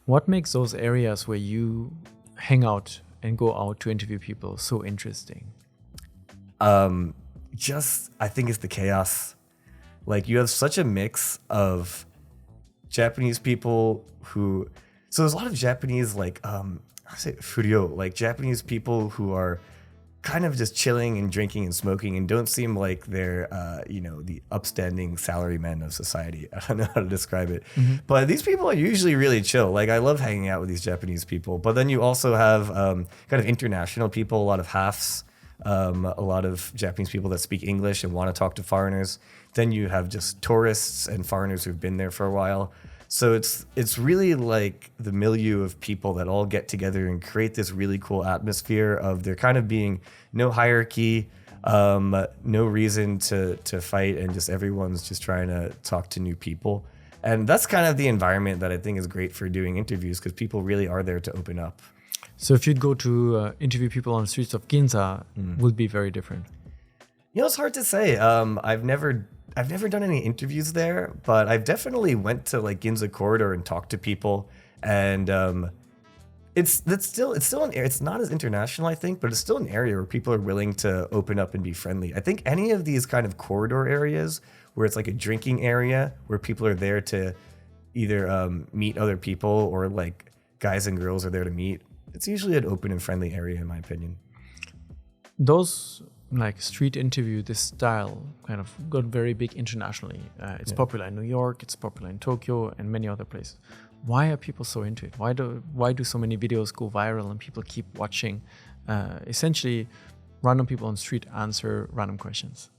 What makes those areas where you hang out and go out to interview people so interesting? I think it's the chaos. Like, you have such a mix of Japanese people so there's a lot of Japanese, like, I say furyo, like Japanese people who are kind of just chilling and drinking and smoking and don't seem like they're, the upstanding salarymen of society. I don't know how to describe it. But these people are usually really chill. Like, I love hanging out with these Japanese people. But then you also have kind of international people, a lot of halves, a lot of Japanese people that speak English and want to talk to foreigners. Then you have just tourists and foreigners who've been there for a while. So it's really like the milieu of people that all get together and create this really cool atmosphere of there kind of being no hierarchy, no reason to fight, and just everyone's just trying to talk to new people. And that's kind of the environment that I think is great for doing interviews, because people really are there to open up. So if you'd go to interview people on the streets of Ginza, would be very different. It's hard to say. I've never done any interviews there, but I've definitely went to like Ginza corridor and talked to people, and it's still an area. It's not as international, I think, but it's still an area where people are willing to open up and be friendly. I think any of these kind of corridor areas where it's like a drinking area where people are there to either meet other people, or like guys and girls are there to meet, it's usually an open and friendly area, in my opinion. Those like street interview, this style kind of got very big internationally. It's popular in New York, it's popular in Tokyo and many other places. Why are people so into it? Why do so many videos go viral and people keep watching? Essentially, random people on the street answer random questions.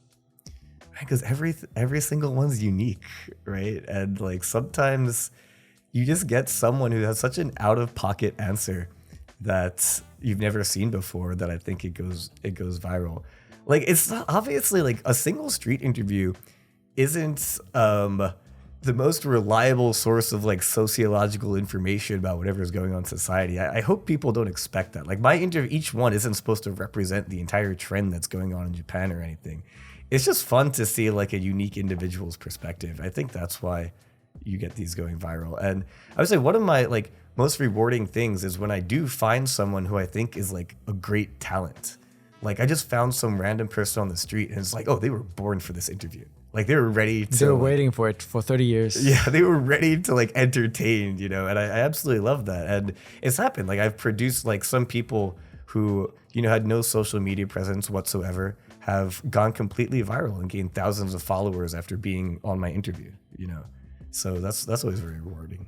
Because every single one's unique, right? And like sometimes you just get someone who has such an out-of-pocket answer that you've never seen before that I think it goes viral. Like, it's obviously like a single street interview isn't the most reliable source of like sociological information about whatever's going on in society. I hope people don't expect that. Like, my interview, each one isn't supposed to represent the entire trend that's going on in Japan or anything. It's just fun to see like a unique individual's perspective. I think that's why you get these going viral. And I would say one of my like most rewarding things is when I do find someone who I think is like a great talent. Like, I just found some random person on the street and it's like, oh, they were born for this interview. Like, they were ready to... They were waiting for it for 30 years. Yeah, they were ready to like entertain, and I absolutely love that. And it's happened. Like, I've produced like some people who, had no social media presence whatsoever, have gone completely viral and gained thousands of followers after being on my interview, So that's always very rewarding.